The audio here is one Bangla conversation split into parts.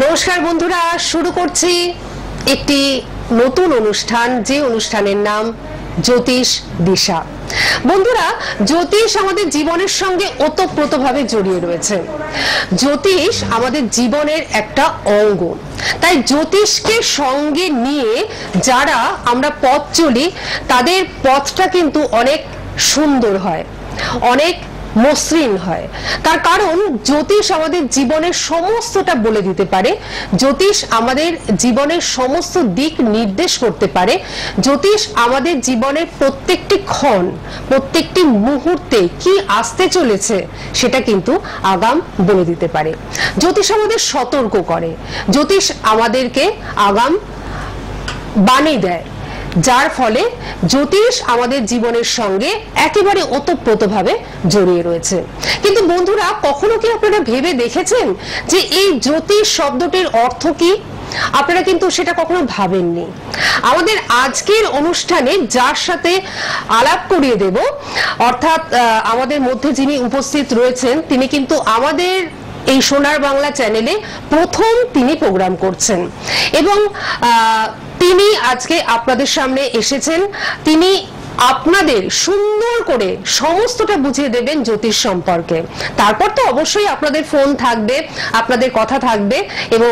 নমস্কার বন্ধুরা, শুরু করছি একটি নতুন অনুষ্ঠান, যে অনুষ্ঠানের নাম জ্যোতিষ দিশা। বন্ধুরা, জ্যোতিষ আমাদের জীবনের সঙ্গে ওতপ্রোতভাবে জড়িয়ে রয়েছে। জ্যোতিষ আমাদের জীবনের একটা অঙ্গ, তাই জ্যোতিষকে সঙ্গে নিয়ে যারা আমরা পথ চলি তাদের পথটা কিন্তু অনেক সুন্দর হয়, অনেক মসৃণ হয়। তার কারণ জ্যোতিষ আমাদের জীবনের সমস্তটা বলে দিতে পারে, জ্যোতিষ আমাদের জীবনের সমস্ত দিক নির্দেশ করতে পারে, জ্যোতিষ আমাদের জীবনের প্রত্যেকটি ক্ষণ, প্রত্যেকটি মুহূর্তে কি আসতে চলেছে সেটা কিন্তু আগাম বলে দিতে পারে। জ্যোতিষ আমাদের সতর্ক করে, জ্যোতিষ আমাদেরকে আগাম বাণী দেয়, যার ফলে জ্যোতিষ আমাদের জীবনের সঙ্গে একেবারে ওতপ্রোতভাবে জড়িয়ে রয়েছে। কিন্তু বন্ধুরা, কখনো কি আপনারা ভেবে দেখেছেন যে এই জ্যোতিষ শব্দটির অর্থ কি? আপনারা কিন্তু সেটা কখনো ভাবেননি। আমাদের আজকের অনুষ্ঠানে যার সাথে আলাপ করিয়ে দেব, অর্থাৎ আমাদের মধ্যে যিনি উপস্থিত রয়েছেন, তিনি কিন্তু আমাদের এই সোনার বাংলা চ্যানেলে প্রথম তিনি প্রোগ্রাম করছেন এবং তিনি আজকে আপনাদের সামনে এসেছেন। তিনি আপনাদের সুন্দর করে সমস্তটা বুঝিয়ে দেবেন জ্যোতিষ সম্পর্কে। তারপর তো অবশ্যই আপনাদের ফোন থাকবে, আপনাদের কথা থাকবে এবং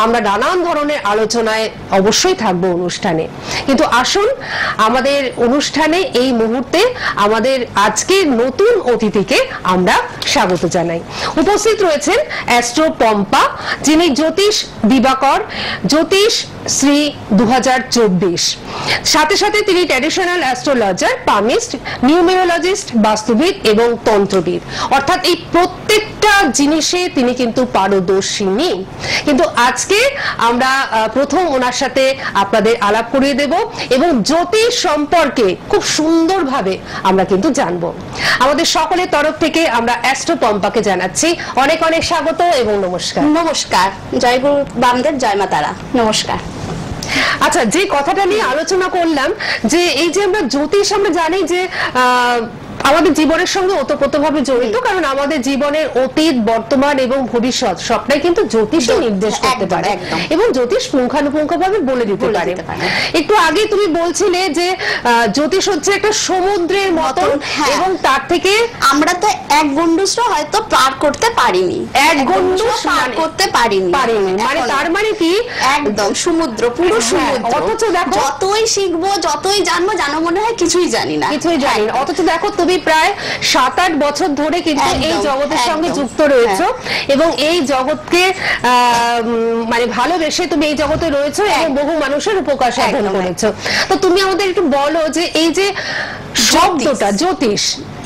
আমরা নানান ধরনের আলোচনায় অবশ্যই থাকবো অনুষ্ঠানে। কিন্তু আসুন আমাদের অনুষ্ঠানে এই মুহূর্তে আমাদের আজকের নতুন অতিথিকে আমরা স্বাগত জানাই। উপস্থিত রয়েছেন অ্যাস্ট্রো পম্পা, যিনি জ্যোতিষ দিবাকর, জ্যোতিষ শ্রী 2024, সাথে সাথে তিনি ট্র্যাডিশনাল অ্যাস্ট্রোলজার, পামিস্ট, নিউমেরোলজিস্ট, বাস্তুবিদ এবং তন্ত্রবিদ, অর্থাৎ এই প্রত্যেকটা জিনিসে তিনি কিন্তু পারদর্শিনী। কিন্তু আজকে আমরা প্রথম ওনার সাথে আপনাদের আলাপ করিয়ে দেব এবং জ্যোতিষ সম্পর্কে খুব সুন্দরভাবে আমরা কিন্তু জানবো। আমাদের সকলের তরফ থেকে আমরা অ্যাস্ট্রো পম্পাকে জানাচ্ছি অনেক অনেক স্বাগত এবং নমস্কার। নমস্কার, জয় গুরু বামদেব, জয় মা তারা। নমস্কার। আচ্ছা, যে কথাটা নিয়ে আলোচনা করলাম, যে এই যে আমরা জ্যোতিষ, আমরা জানি যে আমাদের জীবনের সঙ্গে ওতপ্রোতভাবে জড়িত, কারণ আমাদের জীবনের অতীত, বর্তমান এবং ভবিষ্যৎ সবটাই কিন্তু জ্যোতিষই নির্দেশ করতে পারে এবং জ্যোতিষ পুঙ্খানুপুঙ্খভাবে বলে দিতে পারে। একটু আগে তুমি বলছিলে যে জ্যোতিষ হচ্ছে একটা সমুদ্রের মতন এবং তার থেকে আমরা তো এক গন্ডুসও হয়তো পার করতে পারিনি, এক গন্ডুস পার করতে পারিনি, মানে তার মানে কি একদম সমুদ্র, পুরো সমুদ্র। অথচ দেখো, যতই শিখবো, যতই জানবো, জানো মনে হয় কিছুই জানি না, কিছুই জানি না। অথচ দেখো, তুমি প্রায় 7-8 বছর ধরে কিন্তু এই জগতের সঙ্গে যুক্ত রয়েছো এবং এই জগৎকে মানে ভালোবেসে তুমি এই জগতে রয়েছো এবং বহু মানুষের উপকার সাধন করেছো। তো তুমি আমাদের একটু বলো যে এই যে শব্দটা জ্যোতিষ,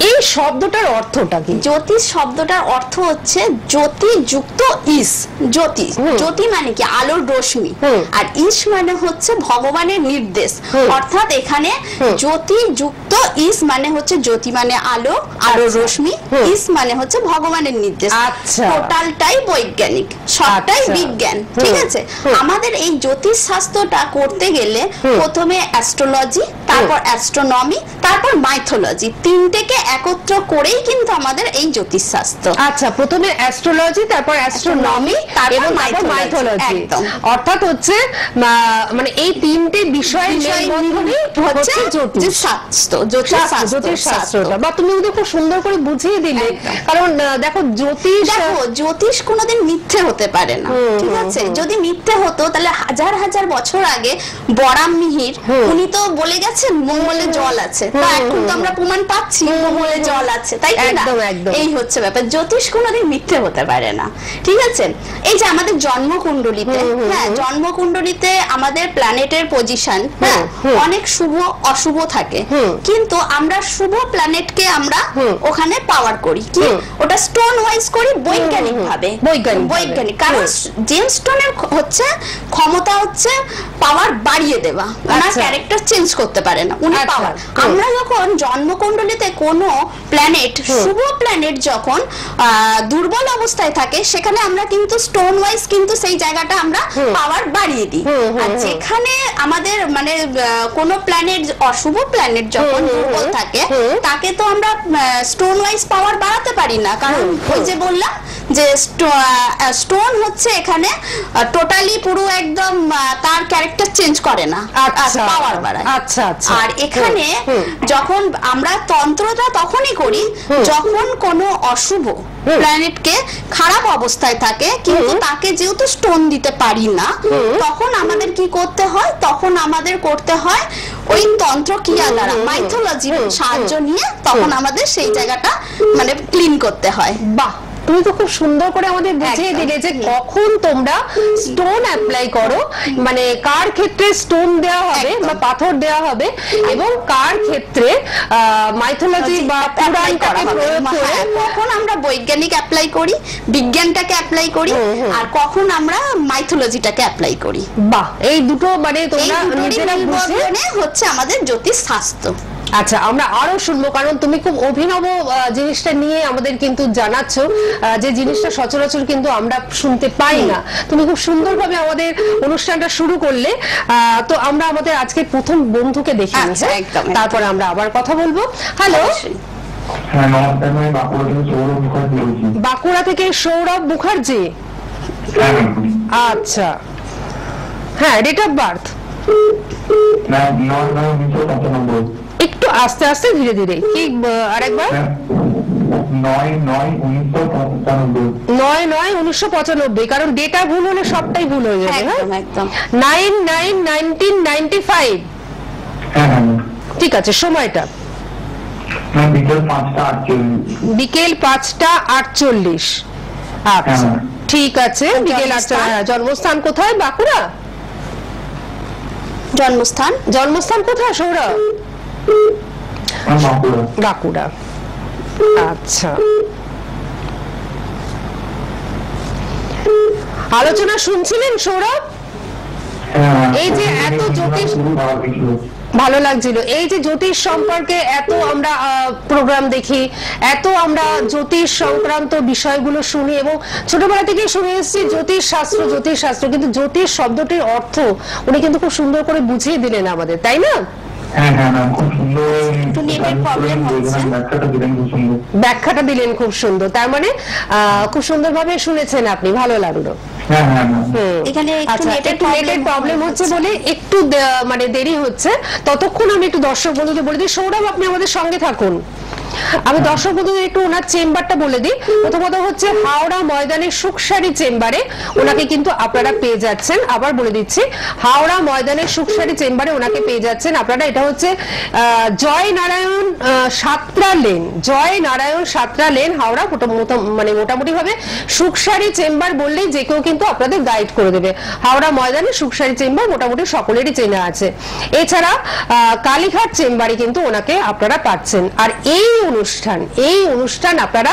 এই শব্দটার অর্থটা কি? জ্যোতিষ শব্দটার অর্থ হচ্ছে জ্যোতি যুক্ত ইস। জ্যোতি, জ্যোতি মানে কি? আলোর রশ্মি। আর ইস মানে হচ্ছে ভগবানের নির্দেশ, অর্থাৎ এখানে জ্যোতি যুক্ত ইস মানে হচ্ছে জ্যোতি মানে আলো, আলোর রশ্মি, ইস মানে হচ্ছে ভগবানের নির্দেশ। টোটালটাই বৈজ্ঞানিক, সবটাই বিজ্ঞান, ঠিক আছে? আমাদের এই জ্যোতিষ শাস্ত্রটা করতে গেলে প্রথমে অ্যাস্ট্রোলজি, তারপর অ্যাস্ট্রোনমি, তারপর মাইথোলজি, তিনটেকে একত্র করেই কিন্তু আমাদের এই জ্যোতিষ শাস্ত্র। আচ্ছা, প্রথমে অ্যাস্ট্রোলজি, তারপর অ্যাস্ট্রোনমি, তারপর মাইথোলজি, অর্থাৎ হচ্ছে মানে এই তিনটে বিষয়ের মেলবন্ধনই হচ্ছে জ্যোতিষ শাস্ত্র, জ্যোতিষ শাস্ত্রটা। বা তুমি ওদের খুব সুন্দর করে বুঝিয়ে দিলে, কারণ দেখো জ্যোতিষ কোনোদিন মিথ্যে হতে পারে না, ঠিক আছে? যদি মিথ্যে হতো তাহলে হাজার হাজার বছর আগে বরাম মিহির উনি তো বলে গেছেন মঙ্গলে জল আছে, তা এখন তো আমরা প্রমাণ পাচ্ছি মঙ্গলে জল আছে, তাই না? এই হচ্ছে ব্যাপার, জ্যোতিষ কোনোদিন মিথ্যে হতে পারে না, ঠিক আছে? এই যে আমাদের জন্মকুণ্ডলিতে, হ্যাঁ, জন্মকুণ্ডলিতে আমাদের প্ল্যানেটের পজিশন, হ্যাঁ, অনেক শুভ অশুভ থাকে, কিন্তু আমরা শুভ প্ল্যানেটকে আমরা ওখানে পাওয়ার করি কি? ওটা স্টোন ওয়াইজ করি বৈজ্ঞানিক ভাবে, বৈজ্ঞানিক। কারণ জেমস স্টোনের হচ্ছে ক্ষমতা হচ্ছে পাওয়ার বাড়িয়ে দেওয়া, ওনার ক্যারেক্টার চেঞ্জ করতে পারে না উনি পাওয়ার। আমরা যখন জন্মকুণ্ডলিতে কোন কোনো প্ল্যানেট, শুভ প্ল্যানেট যখন দুর্বল অবস্থায় থাকে, সেখানে আমরা কিন্তু স্টোন ওয়াইজ কিন্তু সেই জায়গাটা আমরা পাওয়ার বাড়িয়ে দিই। আর যেখানে আমাদের মানে কোনো প্ল্যানেট, অশুভ প্ল্যানেট যখন দুর্বল থাকে, তাকে তো আমরা স্টোন ওয়াইজ পাওয়ার বাড়াতে পারি না, কারণ ওই যে বললাম যে স্টোন হচ্ছে এখানে টোটালি পুরো একদম তার ক্যারেক্টার চেঞ্জ করে না, পাওয়ার বাড়ায়। আচ্ছা আচ্ছা। আর এখানে যখন আমরা তন্ত্রটা তখনই করি যখন কোনো অশুভ প্ল্যানেটকে খারাপ অবস্থায় থাকে, কিন্তু তাকে যেহেতু স্টোন দিতে পারি না, তখন আমাদের কি করতে হয়, তখন আমাদের করতে হয় ওই তন্ত্র ক্রিয়া দ্বারা মাইথোলজির সাহায্য নিয়ে তখন আমাদের সেই জায়গাটা মানে ক্লিন করতে হয়। বাহ, তুমি তো খুব সুন্দর করে আমাদের বুঝিয়ে দিলে যে কখন তোমরা স্টোন অ্যাপ্লাই করো, মানে কার ক্ষেত্রে স্টোন দেওয়া হবে বা পাথর দেওয়া হবে, এবং কার ক্ষেত্রে মাইথোলজি বা পুরাণটাকে প্রয়োগ করে, কখন আমরা বৈজ্ঞানিক অ্যাপ্লাই করি, বিজ্ঞানটাকে অ্যাপ্লাই করি, আর কখন আমরা মাইথোলজিটাকে অ্যাপ্লাই করি। বাহ, এই দুটো মানে তোমরা নিজেরা বুঝে হচ্ছে আমাদের জ্যোতিষ শাস্ত্র। আচ্ছা, আমরা আরো শুনবো, কারণ তুমি খুব অভিনব জিনিসটা নিয়ে আমাদের কিন্তু জানাচ্ছ, যে জিনিসটা সচরাচর কিন্তু আমরা শুনতে পাই না। তুমি খুব সুন্দরভাবে আমাদের অনুষ্ঠানটা শুরু করলে। তো আমরা আমাদের আজকে প্রথম বন্ধুকে দেখে নিই, তারপরে আমরা আবার কথা বলবো। হ্যালো, বাঁকুড়া থেকে সৌরভ মুখার্জি। আচ্ছা, হ্যাঁ, ডেট অফ বার্থ একটু আস্তে আস্তে ধীরে ধীরে, কি আরেকবার? 9/9/1995, কারণ ডেটা ভুল হলে সবটাই ভুল হয়ে যাবে। হ্যাঁ, 9/9/1995। ঠিক আছে, সময়টা বিকেল 5:48। আচ্ছা, ঠিক আছে, বিকেল 8টা। জন্মস্থান কোথায়? বাঁকুড়া। জন্মস্থান কোথায় সৌরভ? বাঁকুড়া। আচ্ছা, আলোচনা শুনছিলেন সৌরভ? এই যে এত জ্যোতিষ ভালো লাগছিল, এই যে জ্যোতিষ সম্পর্কে এত আমরা প্রোগ্রাম দেখি, এত আমরা জ্যোতিষ সংক্রান্ত বিষয়গুলো শুনি, এবং ছোটবেলা থেকে শুনে এসেছি জ্যোতিষ শাস্ত্র, কিন্তু জ্যোতিষ শব্দটির অর্থ উনি কিন্তু খুব সুন্দর করে বুঝিয়ে দিলেন আমাদের, তাই না? ব্যাখ্যাটা দিলেন খুব সুন্দর, তার মানে খুব সুন্দরভাবে শুনেছেন আপনি, ভালো লাগলো। এখানে একটু নেটের প্রবলেম হচ্ছে বলে একটু মানে দেরি হচ্ছে, ততক্ষণ আমি একটু দর্শক বন্ধুদের বলে দিই। সৌরভ, আপনি আমাদের সঙ্গে থাকুন। আমি দর্শক বন্ধুদের একটু ওনার চেম্বারটা বলে দিই। প্রথমত হচ্ছে হাওড়া ময়দানের সুখসারি চেম্বারে ওনাকে কিন্তু আপনারা পেয়ে যাচ্ছেন। আবার বলে দিচ্ছি, হাওড়া ময়দানের সুখসারি চেম্বারে ওনাকে পেয়ে যাচ্ছেন আপনারা। এটা হচ্ছে জয়নারায়ণ সাতরা লেন, হাওড়া। মানে মোটামুটি ভাবে সুখসারি চেম্বার বললেই যে কেউ কিন্তু আপনাদের গাইড করে দেবে। হাওড়া ময়দানের সুখসারি চেম্বার মোটামুটি সকলেরই চেনা আছে। এছাড়া কালীঘাট চেম্বারে কিন্তু ওনাকে আপনারা পাচ্ছেন। আর এই অনুষ্ঠান আপনারা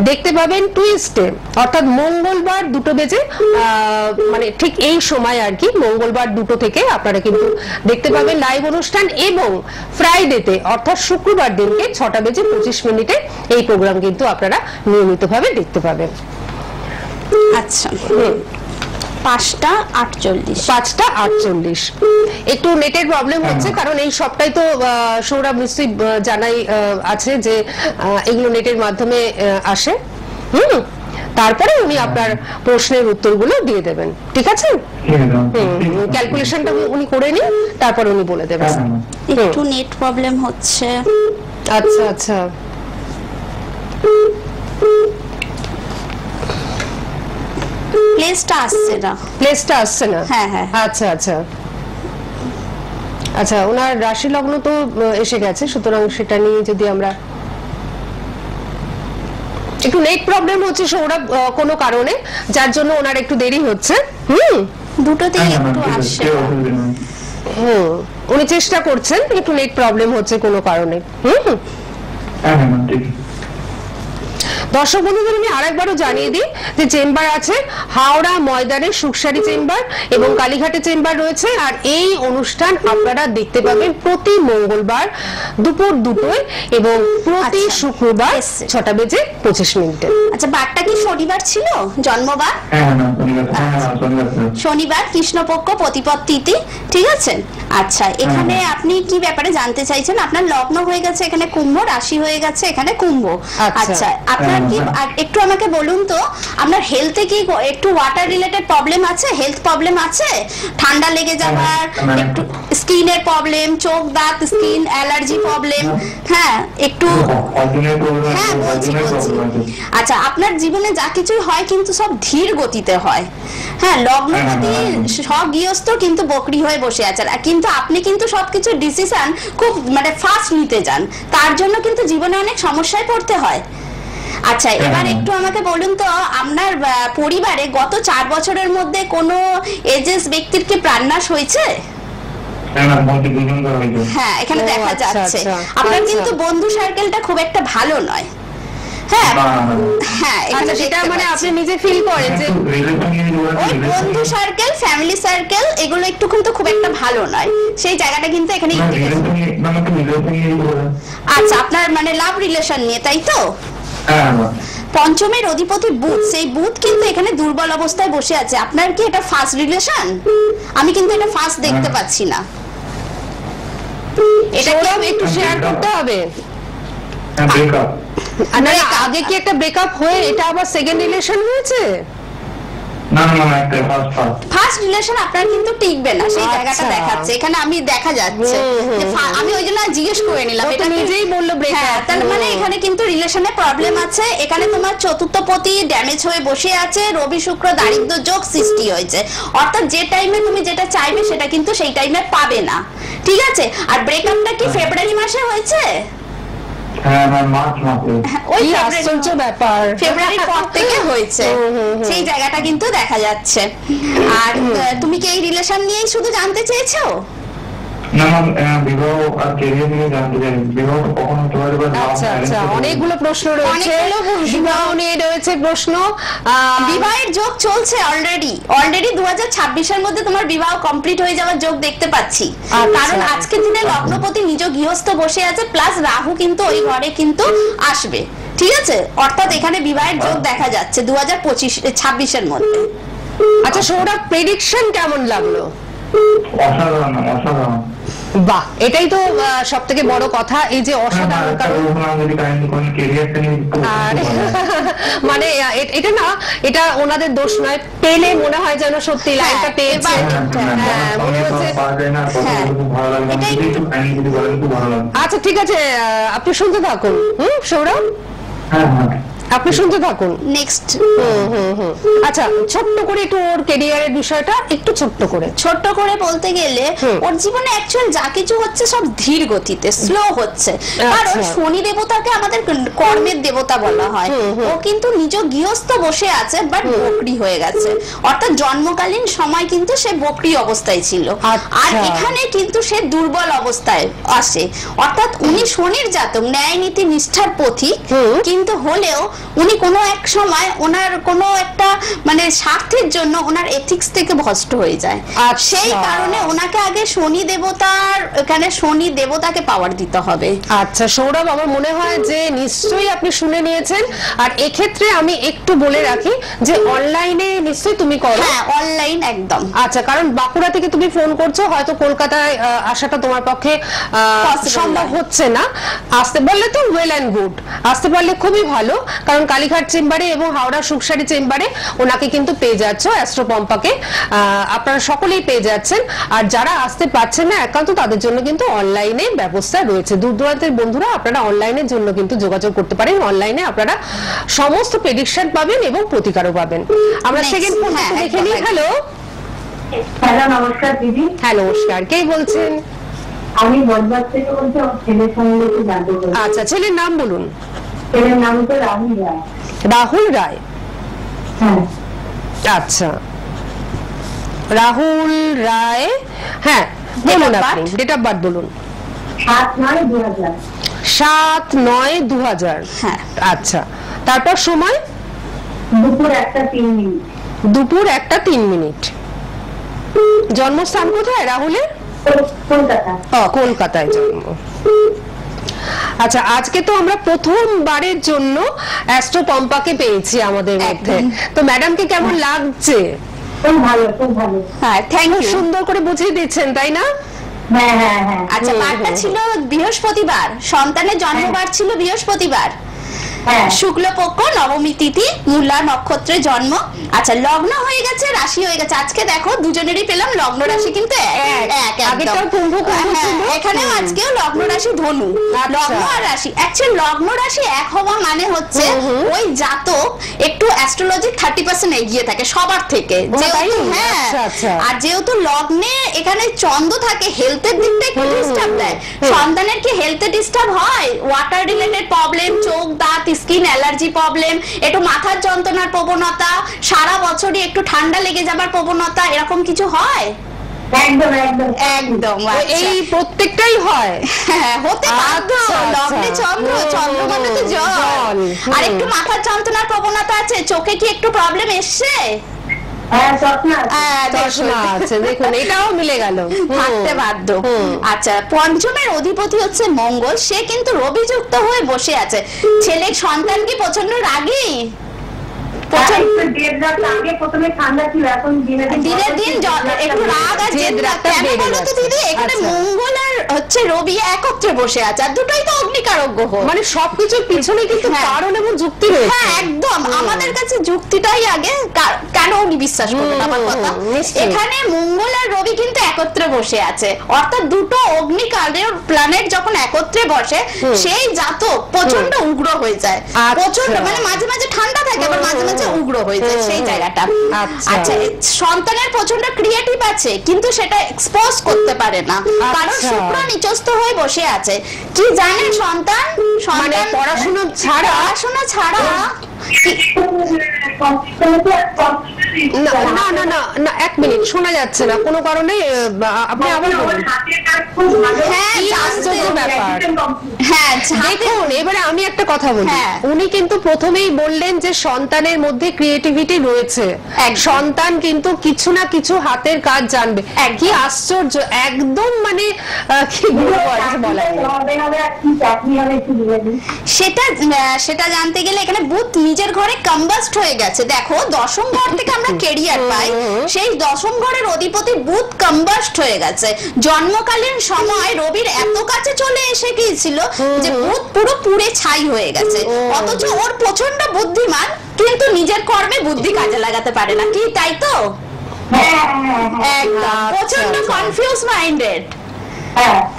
দেখতে পাবেন টুইসডে, অর্থাৎ মঙ্গলবার 2টো বেজে, মানে ঠিক এই সময় আর কি, মঙ্গলবার 2টো থেকে আপনারা কিন্তু দেখতে পাবেন লাইভ অনুষ্ঠান, এবং ফ্রাইডেতে অর্থাৎ শুক্রবার দিনকে 6:25 এই প্রোগ্রাম কিন্তু আপনারা নিয়মিতভাবে দেখতে পাবেন। আচ্ছা, 5:48 একটু নেটের প্রবলেম হচ্ছে, কারণ এই সবটাই তো সৌরভ নিশ্চয়ই জানাই আছে যে এগুলো নেটের মাধ্যমে আসে। তারপরে উনি আপনার প্রশ্নের উত্তরগুলো দিয়ে দেবেন, ঠিক আছে? ক্যালকুলেশনটা উনি করে নিন, তারপর উনি বলে দেবেন। একটু নেট প্রবলেম হচ্ছে। আচ্ছা আচ্ছা, প্লেসটা আসছে না। হ্যাঁ, আচ্ছা আচ্ছা আচ্ছা, ওনার রাশি লগ্ন তো এসে গেছে, সুতরাং সেটা নিয়ে যদি আমরা একটু নেট প্রবলেম হচ্ছে সৌরভ কোনো কারণে, যার জন্য ওনার একটু দেরি হচ্ছে। দুটোতেই একটু আসছে। উনি চেষ্টা করছেন, একটু নেট প্রবলেম হচ্ছে কোনো কারণে। দর্শক বন্ধুদের আমি আরেকবারও জানিয়ে দিই যে চেম্বার আছে হাওড়া ময়দানের সুকসারি চেম্বার এবং কালীঘাটে চেম্বার রয়েছে। আর এই অনুষ্ঠান আপনারা দেখতে পাবেন প্রতি মঙ্গলবার দুপুর 2টোয় এবং প্রতি শুক্রবার 6:25 আচ্ছা, বারটা কি শনিবার ছিল জন্মবার? শনিবার কৃষ্ণপক্ষ প্রতিপদ তিথি, ঠিক আছে। আচ্ছা, এখানে আপনি কি ব্যাপারে জানতে চাইছেন? আপনার লগ্ন হয়ে গেছে এখানে কুম্ভ, রাশি হয়ে গেছে এখানে কুম্ভ। আচ্ছা, আপনার কি একটু আমাকে বলুন তো, আপনার হেলথে কি একটু ওয়াটার রিলেটেড প্রবলেম আছে? হেলথ প্রবলেম আছে? ঠান্ডা লেগে যাওয়ার, একটু স্কিনের প্রবলেম, চোখ দাঁত স্কিন অ্যালার্জি প্রবলেম? হ্যাঁ, একটু হ্যাঁ বলছি। আচ্ছা, আপনার জীবনে যা কিছুই হয় কিন্তু সব ধীর গতিতে হয়। হ্যাঁ, লগ্নপতি স্বগৃহস্থ কিন্তু বকরি হয়ে বসে আছে, কিন্তু আপনি কিন্তু সবকিছু ডিসিশন খুব মানে ফাস্ট নিতে যান, তার জন্য কিন্তু জীবনে অনেক সমস্যায় পড়তে হয়। আচ্ছা, এবার একটু আমাকে বলুন তো, আপনার পরিবারে গত 4 বছরের মধ্যে কোনো এজেস ব্যক্তির কি প্রাণনাশ হয়েছে? হ্যাঁ, এখানে দেখা যাচ্ছে। আপনার কিন্তু বন্ধু সার্কেলটা খুব একটা ভালো নয়। হ্যাঁ হ্যাঁ, এখানে সেটা মানে আপনি নিজে ফিল করেন যে ওই বন্ধু সার্কেল, ফ্যামিলি সার্কেল এগুলো একটু কিন্তু খুব একটা ভালো নয়, সেই জায়গাটা কিন্তু এখানে। আচ্ছা, আপনার মানে লাভ রিলেশন নিয়ে, তাই তো? পঞ্চমের অধিপতি বুধ, সেই বুধ কিন্তু এখানে দুর্বল অবস্থায় বসে আছে। আপনার কি এটা ফার্স্ট রিলেশন? আমি কিন্তু এটা ফার্স্ট দেখতে পাচ্ছি না। এটা কি একটু শেয়ার করতে হবে? আগে কি একটা ব্রেকআপ হয়ে এটা আবার সেকেন্ড রিলেশন হয়েছে? না না না, একটা ফার্স্ট রিলেশন আপনার কিন্তু টিকবে না, সেই জায়গাটা দেখাচ্ছে এখানে, আমি দেখা যাচ্ছে। আমি ওই জন্য জিজ্ঞেস করে নিলাম, এটা নিজেই বললো ব্রেকআপ, তার মানে এখানে কিন্তু রিলেশনে প্রবলেম আছে। এখানে তোমার চতুর্থপতি ড্যামেজ হয়ে বসে আছে, রবি শুক্র দারিদ্র যোগ সৃষ্টি হয়েছে, অর্থাৎ যে টাইমে তুমি যেটা চাইবে সেটা কিন্তু সেই টাইমে পাবে না, ঠিক আছে। আর ব্রেকআপটা কি ফেব্রুয়ারি মাসে হয়েছে? ফেব্রুয়ারির পর থেকে হয়েছে, সেই জায়গাটা কিন্তু দেখা যাচ্ছে। আর তুমি কি এই রিলেশন নিয়েই শুধু জানতে চেয়েছো? অনেকগুলো প্রশ্ন রয়েছে, বিবাহ নিয়ে রয়েছে প্রশ্ন। বিবাহের যোগ চলছে অলরেডি 2026-এর মধ্যে তোমার বিবাহ কমপ্লিট হয়ে যাওয়ার যোগ দেখতে পাচ্ছি, কারণ আজকের দিনে লগ্নপতি নিজ গৃহস্থ বসে আছে, প্লাস রাহু কিন্তু ওই ঘরে কিন্তু আসবে, ঠিক আছে। অর্থাৎ এখানে বিবাহের যোগ দেখা যাচ্ছে 2026-এর মধ্যে। আচ্ছা, সৌরভ প্রেডিকশন কেমন লাগলো? অসাধারণ অসাধারণ। বাহ, এটাই তো সব থেকে বড় কথা, এই যে অসাধারণ। মানে এটা না, এটা ওনাদের দোষ নয়, পেলে মনে হয় যেন সত্যি লাইনটা পেয়েছে। আচ্ছা ঠিক আছে, আপনি শুনতে থাকুন। সৌরভ, আপনি শুনতে থাকুন। নেক্সট আচ্ছা, ছোট্ট করে একটু ওর ক্যারিয়ারের বিষয়টা একটু ছোট্ট করে বলতে গেলে, ওর জীবনে অ্যাকচুয়াল যা কিছু হচ্ছে সব ধীর গতিতে, স্লো হচ্ছে, কারণ শনি দেবতাকে আমাদের কর্মের দেবতা বলা হয়। ও কিন্তু নিজ গৃহস্থ বসে আছে, বাট বকরি হয়ে গেছে, অর্থাৎ জন্মকালীন সময় কিন্তু সে বকরি অবস্থায় ছিল। আর এখানে কিন্তু সে দুর্বল অবস্থায় আসে, অর্থাৎ উনি শনির জাতক, ন্যায় নীতি নিষ্ঠার পথিক, কিন্তু হলেও উনি কোনো এক সময় ওনার কোনো একটা মানে স্বার্থের জন্য ওনার এথিক্স থেকে ভ্রষ্ট হয়ে যায়। সেই কারণে ওনাকে আগে শনি দেবতার, এখানে শনি দেবতাকে পাওয়ার দিতে হবে। আচ্ছা সৌরভ, আমার মনে হয় যে নিশ্চয়ই আপনি শুনে নিয়েছেন। আর এক্ষেত্রে আমি একটু বলে রাখি যে অনলাইনে নিশ্চয়ই তুমি করো। হ্যাঁ, অনলাইন একদম। আচ্ছা, কারণ বাঁকুড়া থেকে তুমি ফোন করছো, হয়তো কলকাতায় আসাটা তোমার পক্ষে সম্ভব হচ্ছে না। আসতে বললে তো ওয়েল অ্যান্ড গুড, আসতে পারলে খুবই ভালো, কারণ কালীঘাট চেম্বারে এবং হাওড়া সুকসারি চেম্বারে ওনাকে কিন্তু পেয়ে যাচ্ছ, অ্যাস্ট্রোপম্পাকে আপনারা সকলেই পেয়ে যাচ্ছেন। আর যারা আসতে পারছেন না একান্ত, তাদের জন্য কিন্তু অনলাইনে ব্যবস্থা রয়েছে। দূর দূরান্তের বন্ধুরা আপনারা অনলাইনের জন্য কিন্তু যোগাযোগ করতে পারেন। অনলাইনে আপনারা সমস্ত প্রেডিকশন পাবেন এবং প্রতিকারও পাবেন। আমরা সেকেন্ড ফোনটা দেখে নিই। হ্যালো হ্যালো, নমস্কার দিদি। হ্যাঁ নমস্কার, কে বলছেন? আমি বজবাজ থেকে বলছি, আমার ছেলের সম্বন্ধে জানতে চাই। আচ্ছা, ছেলের নাম বলুন। ছেলের নাম তো রাহুল রায়। রাহুল রায়? হ্যাঁ। আচ্ছা, রাহুল রায়, হ্যাঁ বলুন, আপনি ডেট অফ বার্থ বলুন। 7/9/2000। 7/9/2000। হ্যাঁ। আচ্ছা, তারপর সময় দুপুর 1:03। দুপুর 1:03। জন্মস্থান কোথায় রাহুলের? কলকাতা। কলকাতায় জন্ম। আচ্ছা, আজকে তো আমরা প্রথমবারের জন্য অ্যাস্ট্রো পম্পাকে পেয়েছি আমাদের মধ্যে, তো ম্যাডামকে কেমন লাগছে? খুব ভালো, খুব ভালো। হ্যাঁ, থ্যাংক খুব ইউ। সুন্দর করে বুঝিয়ে দিচ্ছেন, তাই না? হ্যাঁ হ্যাঁ হ্যাঁ। আচ্ছা, বারটা ছিল বৃহস্পতিবার, সন্তানের জন্মবার ছিল বৃহস্পতিবার, হ্যাঁ। শুক্লপক্ষ, নবমী তিথি, মূলা নক্ষত্রে জন্ম। আচ্ছা, লগ্ন হয়ে গেছে, রাশি হয়ে গেছে। আজকে দেখো দুজনেরই পেলাম লগ্ন রাশি কিন্তু এক। আগেরটাও কুম্ভ কুম্ভ ছিল। এখানেও আজকেও লগ্ন রাশি ধনু। আচ্ছা। লগ্ন আর রাশি, অ্যাকচুয়ালি লগ্ন রাশি এক হওয়া মানে হচ্ছে ওই জাতক একটু অ্যাস্ট্রোলজি 30% এগিয়ে থাকে সবার থেকে। যেহেতু হ্যাঁ, আচ্ছা, আচ্ছা। আর যেহেতু লগ্নে এখানে চন্দ্র থাকে, হেলথের দিকটা একটু ডিস্টার্ব দেয়। সন্তানের কি হেলথে ডিস্টার্ব হয়? ওয়াটার রিলেটেড প্রবলেম, চোখ, দাঁত, স্কিন অ্যালার্জি প্রবলেম, একটু মাথার যন্ত্রণার প্রবণতা, সারা বছরই একটু ঠান্ডা লেগে যাবার প্রবণতা, এরকম কিছু হয়? একদম একদম একদম। এই প্রত্যেকটাই হয়। হ্যাঁ, হতে বাধ্য। আচ্ছা, লগ্নে চন্দ্র, চন্দ্র মানে তো জল। জল। আর একটু মাথার যন্ত্রণার প্রবণতা আছে, চোখে কি একটু প্রবলেম এসছে? হ্যাঁ, স্বপ্ন আছে। চশমা আছে, দেখুন এটাও মিলে গেল। থাকতে বাধ্য। আচ্ছা, পঞ্চমের অধিপতি হচ্ছে মঙ্গল, সে কিন্তু রবিযুক্ত হয়ে বসে আছে। ছেলে সন্তান কি প্রচন্ড রাগী? একটু দেড় রাত আগে প্রথমে ঠান্ডা ছিল, এখন দিনের দিন একটু রাগ আর জেদ রাগটা কেন বেড়ে বলো তো যাচ্ছে। দিদি? এখানে আচ্ছা। মঙ্গল আর হচ্ছে রবি একত্রে বসে আছে, আর দুটোই তো অগ্নিকারক গ্রহ। মানে সবকিছুর পিছনে কিন্তু হ্যাঁ। কারণ এবং যুক্তি রয়েছে। হ্যাঁ, একদম। আমাদের কাছে যুক্তিটাই আগে। কেন উনি বিশ্বাস করবেন আমার কথা? নিশ্চয়ই। এখানে মঙ্গল আর রবি কিন্তু একত্রে বসে আছে, অর্থাৎ দুটো অগ্নিকারক প্ল্যানেট যখন একত্রে বসে, সেই জাতক প্রচন্ড উগ্র হয়ে যায়। আচ্ছা। প্রচন্ড মানে মাঝে মাঝে ঠান্ডা থাকে, আবার মাঝে মাঝে উগ্র হয়ে যায় সেই জায়গাটা। আচ্ছা। আচ্ছা, সন্তানের প্রচন্ড ক্রিয়েটিভ আছে, কিন্তু সেটা এক্সপোজ করতে পারে না, কারণ আচ্ছা। শুক্র নিচস্থ হয়ে বসে আছে। কি জানেন সন্তান? মানে পড়াশোনা ছাড়া পড়াশোনা ছাড়া না না না না না, এক মিনিট, শোনা যাচ্ছে না কোনো কারণে। আপনি আবার বলুন। হ্যাঁ, কি জানতে আশ্চর্য ব্যাপার। হ্যাঁ, দেখুন, এবারে আমি একটা কথা বলি। হ্যাঁ। উনি কিন্তু প্রথমেই বললেন যে সন্তানের মধ্যে ক্রিয়েটিভিটি রয়েছে, একদম। সন্তান কিন্তু কিছু না কিছু হাতের কাজ জানবে। কি আশ্চর্য, একদম মানে কি বলবো আর কিছু বলার নেই। সেটা জানতে গেলে এখানে বুধ নিজের ঘরে কম্বাস্ট হয়ে গেছে। দেখো, দশম ঘর থেকে আমরা কেরিয়ার পাই, সেই দশম ঘরের অধিপতি বুধ কম্বাস্ট হয়ে গেছে। জন্মকালীন সময় রবির এত কাছে চলে এসে গিয়েছিল যে বুধ পুরো পুড়ে ছাই হয়ে গেছে। অথচ ওর প্রচন্ড বুদ্ধিমান, কিন্তু নিজের কর্মে বুদ্ধি কাজে লাগাতে পারে না। কি তাই তো? একদম প্রচন্ড কনফিউজ মাইন্ডেড।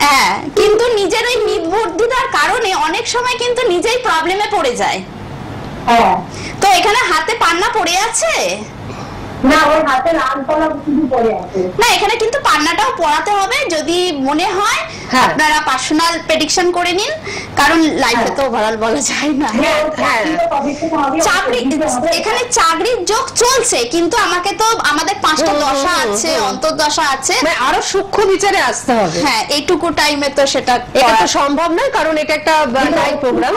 হ্যাঁ, কিন্তু নিজের ওই বুদ্ধিতার কারণে অনেক সময় কিন্তু নিজেই প্রবলেমে পড়ে যায়। তো এখানে হাতে পান্না পড়ে আছে না, ওর হাতে লাল কলা শুধু পড়ে আছে। না, এখানে কিন্তু পান্নাটাও পড়াতে হবে যদি মনে হয়। হ্যাঁ। আপনারা পার্সোনাল প্রেডিকশন করে নিন, কারণ লাইফে তো ওভারঅল বলা যায় না। চাকরি, এখানে চাকরির যোগ চলছে, কিন্তু আমাকে তো আমাদের 5টা দশা আছে, অন্তর্দশা আছে। মানে আরো সূক্ষ্ম বিচারে আসতে হবে। হ্যাঁ, এইটুকু টাইমে তো সেটা এটা তো সম্ভব নয়, কারণ এটা একটা লাইভ প্রোগ্রাম।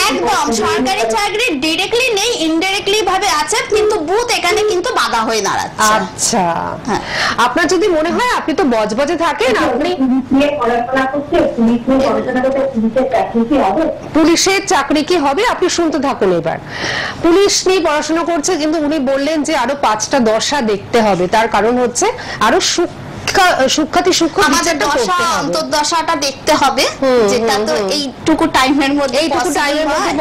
একদম সরকারি চাকরি ডিরেক্টলি নেই, ইনডাইরেক্টলি ভাবে আছে, কিন্তু বুথ এখানে কিন্তু বাধা হয়ে দাঁড়াচ্ছে। আচ্ছা, হ্যাঁ। আপনার যদি মনে হয় আপনি তো বজবজে থাকেন, আপনি পুলিশের চাকরি কি হবে, আপনি শুনতে থাকুন। এবার পুলিশ নিয়ে পড়াশোনা করছে, কিন্তু উনি বললেন যে আরো 5টা দশা দেখতে হবে। তার কারণ হচ্ছে আরো সূক্ষ্ম আমাদের দশা অন্তর্দশাটা দেখতে হবে, যেটা তো এইটুকু টাইমের মধ্যে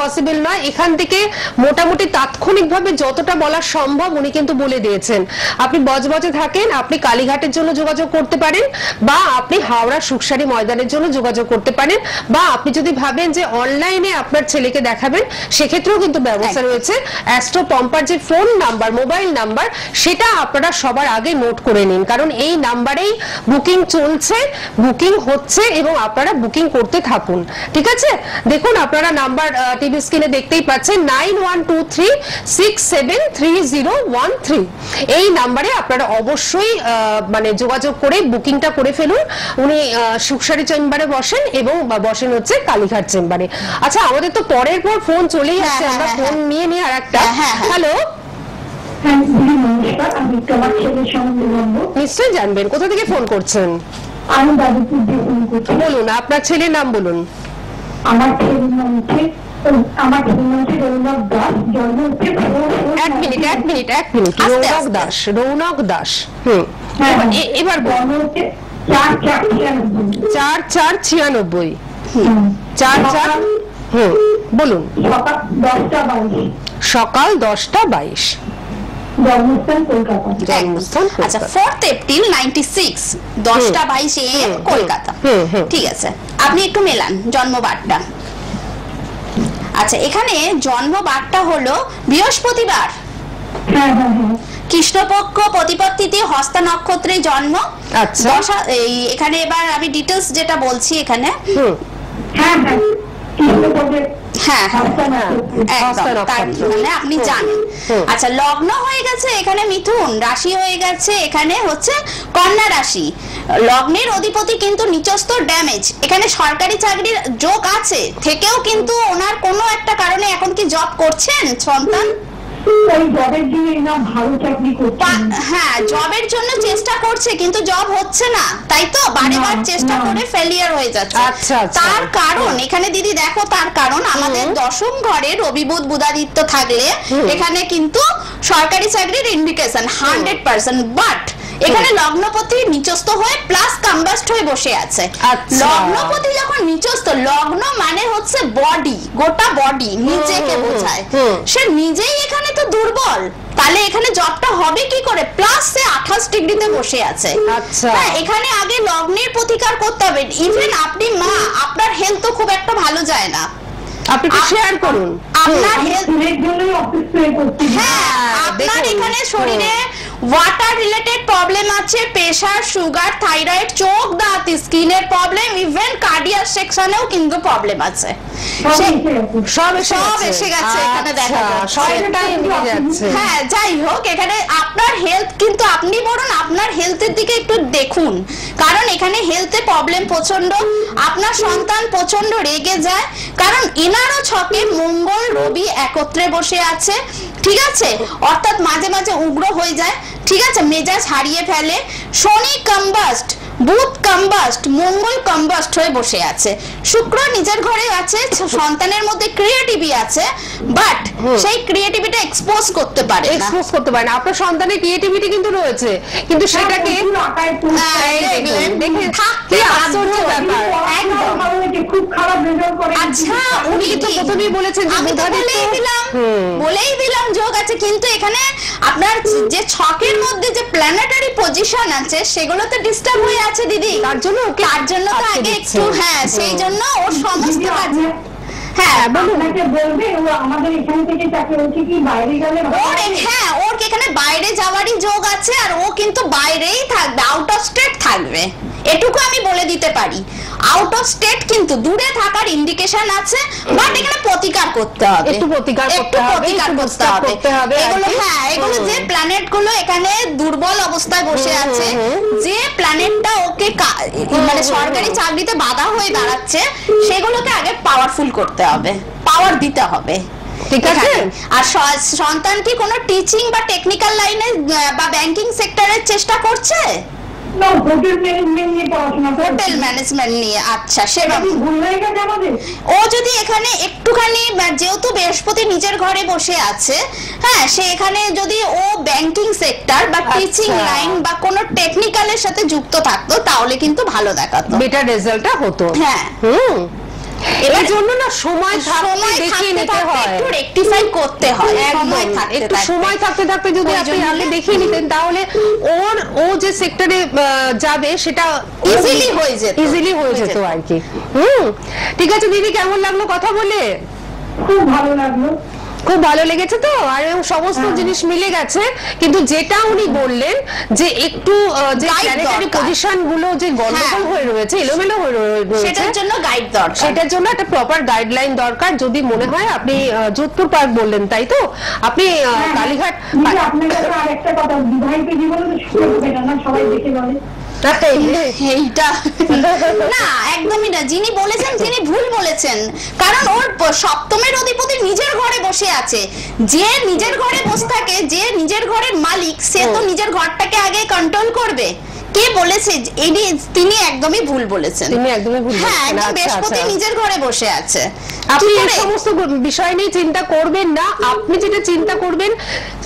পসিবল নয়। এখান থেকে মোটামুটি তাৎক্ষণিকভাবে যতটা বলা সম্ভব উনি কিন্তু বলে দিয়েছেন। আপনি বজবজে থাকেন, আপনি কালীঘাটের জন্য যোগাযোগ করতে পারেন, বা আপনি হাওড়া সুকসারি ময়দানের জন্য যোগাযোগ করতে পারেন, বা আপনি যদি ভাবেন যে অনলাইনে আপনার ছেলেকে দেখাবেন, সেক্ষেত্রেও কিন্তু ব্যবস্থা রয়েছে। অ্যাস্ট্রো পম্পার যে ফোন নাম্বার, মোবাইল নাম্বার, সেটা আপনারা সবার আগে নোট করে নিন, কারণ এই নাম্বারে অনুযায়ী বুকিং চলছে, বুকিং হচ্ছে এবং আপনারা বুকিং করতে থাকুন। ঠিক আছে, দেখুন আপনারা নাম্বার টিভি স্ক্রিনে দেখতেই পাচ্ছেন 9123673013। এই নাম্বারে আপনারা অবশ্যই মানে যোগাযোগ করে বুকিংটা করে ফেলুন। উনি সুখসারি চেম্বারে বসেন এবং বসেন হচ্ছে কালীঘাট চেম্বারে। আচ্ছা, আমাদের তো পরের পর ফোন চলেই আসছে, আমরা ফোন নিয়ে নিয়ে আর একটা। হ্যালো, হ্যাঁ দিদি নমস্কার, আমি তোমার ছেলের সঙ্গে বলবো। নিশ্চয়ই জানবেন কোথা থেকে ফোন করছেন। আমি দাদুপুর দিয়ে ফোন করছি। বলুন আপনার ছেলের নাম বলুন। আমার ছেলের নাম হচ্ছে রৌনক দাস, জন্ম হচ্ছে এক মিনিট আস্তে আস্তে। রৌনক দাস। এবার জন্ম হচ্ছে 4/4/96। 4/4 বলুন। সকাল 10টা 22, সকাল 10টা 22, জন্মস্থান কলকাতা। জন্মস্থান আচ্ছা, কলকাতা। 4th এপ্রিল 96, 10টা 22 AM কলকাতা। ঠিক আছে, আপনি একটু মেলান জন্মবারটা। আচ্ছা, এখানে জন্মবারটা হলো বৃহস্পতিবার, হ্যাঁ হ্যাঁ হ্যাঁ, কৃষ্ণপক্ষ প্রতিপত্তিতে হস্তা নক্ষত্রে জন্ম। আচ্ছা। এখানে এবার আমি ডিটেলস যেটা বলছি এখানে। হ্যাঁ হ্যাঁ, কৃষ্ণপক্ষের হ্যাঁ হস্তা নক্ষত্র। একদম, তার মানে আপনি জানেন। আচ্ছা, লগ্ন হয়ে গেছে এখানে মিথুন, রাশি হয়ে গেছে এখানে হচ্ছে কন্যা রাশি। লগ্নের অধিপতি কিন্তু নিচস্থ ড্যামেজ। এখানে সরকারি চাকরির যোগ আছে থেকেও কিন্তু ওনার কোনো একটা কারণে এখন কি জব করছেন সন্তান? ওই জবের জন্য না ভালো চাকরি করছে। হ্যাঁ, জবের জন্য চেষ্টা করছে কিন্তু জব হচ্ছে না, তাই তো বারবার চেষ্টা করে ফেলিয়ার হয়ে যাচ্ছে। আচ্ছা, আচ্ছা। তার কারণ এখানে দিদি দেখো, তার কারণ আমাদের দশম ঘরে রবি বুধ বুধাদিত্য থাকলে এখানে কিন্তু সরকারি চাকরির ইন্ডিকেশন 100%, বাট এখানে লগ্নপতি নিচস্থ হয়ে প্লাস কম্বাস্ট হয়ে বসে আছে। আচ্ছা। লগ্নপতি যখন নিচস্থ, লগ্ন মানে হচ্ছে বডি, গোটা বডি নিজেকে বোঝায়। সে নিজেই এখানে তো দুর্বল, তাহলে এখানে জবটা হবে কি করে? প্লাস সে 28 ডিগ্রিতে বসে আছে। আচ্ছা। হ্যাঁ, এখানে আগে লগ্নের প্রতিকার করতে হবে। ইভেন আপনি মা, আপনার হেলথ তো খুব একটা ভালো যায় না, আপনি একটু শেয়ার করুন। আপনার হেলথ, এর জন্যই অফিস পে করছি। হ্যাঁ আপনার দেখুন, এখানে শরীরে ওয়াটার রিলেটেড প্রবলেম আছে, প্রেসার, সুগার, থাইরয়েড, চোখ, দাঁত, স্কিনের প্রবলেম, ইভেন কার্ডিয়াক সেকশনেও কিন্তু প্রবলেম আছে। সব এসে গেছে এখানে দেখা যাচ্ছে। সবটাই মিলে যাচ্ছে। হ্যাঁ, যাই হোক, এখানে আপনার হেলথ কিন্তু আপনি বরং আপনার হেলথের দিকে একটু দেখুন, কারণ এখানে হেলথে প্রবলেম প্রচন্ড। আপনার সন্তান প্রচন্ড রেগে যায়, কারণ এনারও ছকে মঙ্গল রবি একত্রে বসে আছে। ঠিক আছে, অর্থাৎ মাঝে মাঝে উগ্র হয়ে যায়। ঠিক আছে, মেজাজ হারিয়ে ফেলে। শনি কম্বাস্ট, বুধ কম্বাস্ট, মঙ্গল কম্বাস্ট হয়ে বসে আছে। শুক্র নিজের ঘরে আছে, সন্তানের মধ্যে ক্রিয়েটিভিটি আছে, বাট সেই ক্রিয়েটিভিটি এক্সপোজ করতে পারে না। এক্সপোজ করতে পারে না। আপনার সন্তানের ক্রিয়েটিভিটি কিন্তু রয়েছে, কিন্তু সেটাকে দেখে কি আশ্চর্য ব্যাপার। খুব খারাপ রেজাল্ট করে। আচ্ছা, উনি তো প্রথমেই বলেছেন যে আমি তো বলেই দিলাম যোগ আছে, কিন্তু এখানে আপনার যে ছকের মধ্যে যে প্ল্যানেটারি পজিশন আছে সেগুলো তো ডিস্টার্ব হয়ে আছে দিদি। তার জন্য তো আগে একটু, হ্যাঁ সেই জন্য ওর সমস্ত কাজ। হ্যাঁ আপনাকে বলবে ও আমাদের এখান থেকে চাকরি হচ্ছে কি বাইরে গেলে ওর এখানে বাইরে যাওয়ারই যোগ আছে, আর ও কিন্তু বাইরেই থাকবে, আউট অফ স্টেট থাকবে, এটুকু আমি বলে দিতে পারি। আউট অফ স্টেট কিন্তু দূরে থাকার ইন্ডিকেশন আছে, বাট এখানে প্রতিকার করতে হবে, একটু প্রতিকার করতে হবে। এগুলো এগুলো যে প্ল্যানেট গুলো এখানে দুর্বল অবস্থায় বসে আছে, যে প্ল্যানেটটা ওকে মানে সরকারি চাকরিতে বাধা হয়ে দাঁড়াচ্ছে, সেগুলোকে আগে পাওয়ারফুল করতে হবে, পাওয়ার দিতে হবে। ঠিক আছে। আর সন্তান কি কোনো টিচিং বা টেকনিক্যাল লাইনে বা ব্যাংকিং সেক্টরের চেষ্টা করছে? হোটেল ম্যানেজমেন্ট নিয়ে। আচ্ছা, সেভাবে ও যদি এখানে একটুখানি, যেহেতু বৃহস্পতি নিজের ঘরে বসে আছে, হ্যাঁ সে এখানে যদি ও ব্যাংকিং সেক্টর বা টিচিং লাইন বা কোনো টেকনিক্যালের সাথে যুক্ত থাকতো, তাহলে কিন্তু ভালো দেখাতো, বেটার রেজাল্টটা হতো। হ্যাঁ, এর জন্য না সময় থাকতে দেখিয়ে নিতে হয়, একটু রেকটিফাই করতে হয়, একটু সময় থাকতে থাকতে যদি আপনি আগে দেখিয়ে নিতেন, তাহলে ও যে সেক্টরে যাবে সেটা ইজিলি হয়ে যেত আর কি। ঠিক আছে দিদি, কেমন লাগলো কথা বলে? খুব ভালো লাগলো। খুব ভালো লেগেছে তো, আর এবং সমস্ত জিনিস মিলে গেছে, কিন্তু যেটা উনি বললেন যে একটু যে Guide প্ল্যানেটারি দরকার। পজিশন গুলো যে গন্ডগোল হয়ে রয়েছে, এলোমেলো হয়ে রয়েছে, সেটার জন্য গাইড দরকার। সেটার জন্য একটা প্রপার গাইডলাইন দরকার। যদি মনে হয় আপনি যোধপুর পার্ক বললেন তাই তো, আপনি কালীঘাট দিদি, আপনার কাছে আর একটা কথা, বিবাহিত জীবনে তো সুখে হবে না, সবাই দেখে বলে। এইটা না, একদমই না। যিনি বলেছেন তিনি ভুল বলেছেন, কারণ ওর সপ্তমের অধিপতি নিজের ঘরে বসে আছে। যে নিজের ঘরে বসে থাকে, যে নিজের ঘরের মালিক, সে তো নিজের ঘরটাকে আগে কন্ট্রোল করবে। কে বলেছে তিনি একদমই ভুল বলেছেন। তিনি একদমই ভুল হ্যাঁ, বলেছেন। একদম আচ্ছা, বৃহস্পতি আচ্ছা। নিজের ঘরে বসে আছে। আপনি কি এই করে? সমস্ত বিষয় নিয়ে চিন্তা করবেন না। আপনি যেটা চিন্তা করবেন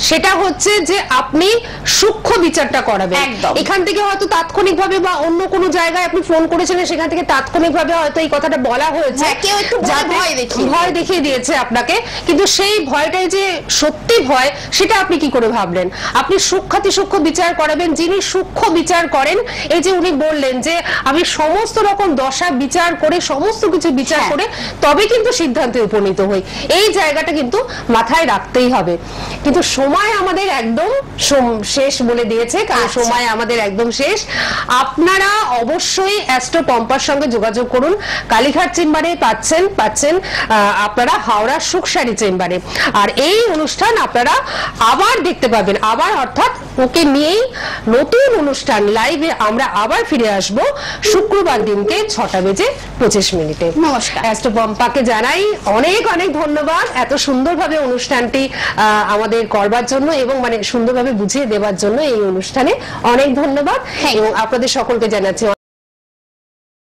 সেটা হচ্ছে যে আপনি সূক্ষ্ম বিচারটা করাবেন। একদম। এখান থেকে হয়তো তাৎক্ষণিকভাবে বা অন্য কোনো জায়গায় আপনি ফোন করেছিলেন, সেখান থেকে তাৎক্ষণিকভাবে হয়তো এই কথাটা বলা হয়েছে, হ্যাঁ, কেউ একটু বলে যাতে ভয় দেখিয়ে দিয়েছে আপনাকে, কিন্তু সেই ভয়টাই যে সত্যি ভয় সেটা আপনি কি করে ভাবলেন? আপনি সূক্ষ্ম বিচার করাবেন। যিনি সূক্ষ্ম বিচার করেন, এই যে উনি বললেন যে আমি সমস্ত রকম দশা বিচার করে, সমস্ত কিছু বিচার হ্যাঁ। করে তবে কিন্তু সিদ্ধান্তে উপনীত হই, এই জায়গাটা কিন্তু মাথায় রাখতেই হবে। কিন্তু সময় আমাদের একদম শেষ বলে দিয়েছে, কারণ আচ্ছা। সময় আমাদের একদম শেষ। আপনারা অবশ্যই অ্যাস্ট্রো পম্পার সঙ্গে যোগাযোগ করুন। কালীঘাট চেম্বারে পাচ্ছেন আপনারা হাওড়া সুখসারি চেম্বারে। আর এই অনুষ্ঠান আপনারা আবার দেখতে পাবেন, আবার অর্থাৎ ওকে নিয়েই নতুন অনুষ্ঠান লাইভে আমরা আবার ফিরে আসব শুক্রবার দিনকে 6:25 নমস্কার। অ্যাস্ট্রো পম্পাকে জানাই অনেক অনেক ধন্যবাদ এত সুন্দরভাবে অনুষ্ঠানটি আমাদের করবার জন্য, এবং মানে সুন্দরভাবে বুঝিয়ে দেওয়ার জন্য এই অনুষ্ঠানে অনেক ধন্যবাদ। এবং আপনাদের সকলকে জানাচ্ছি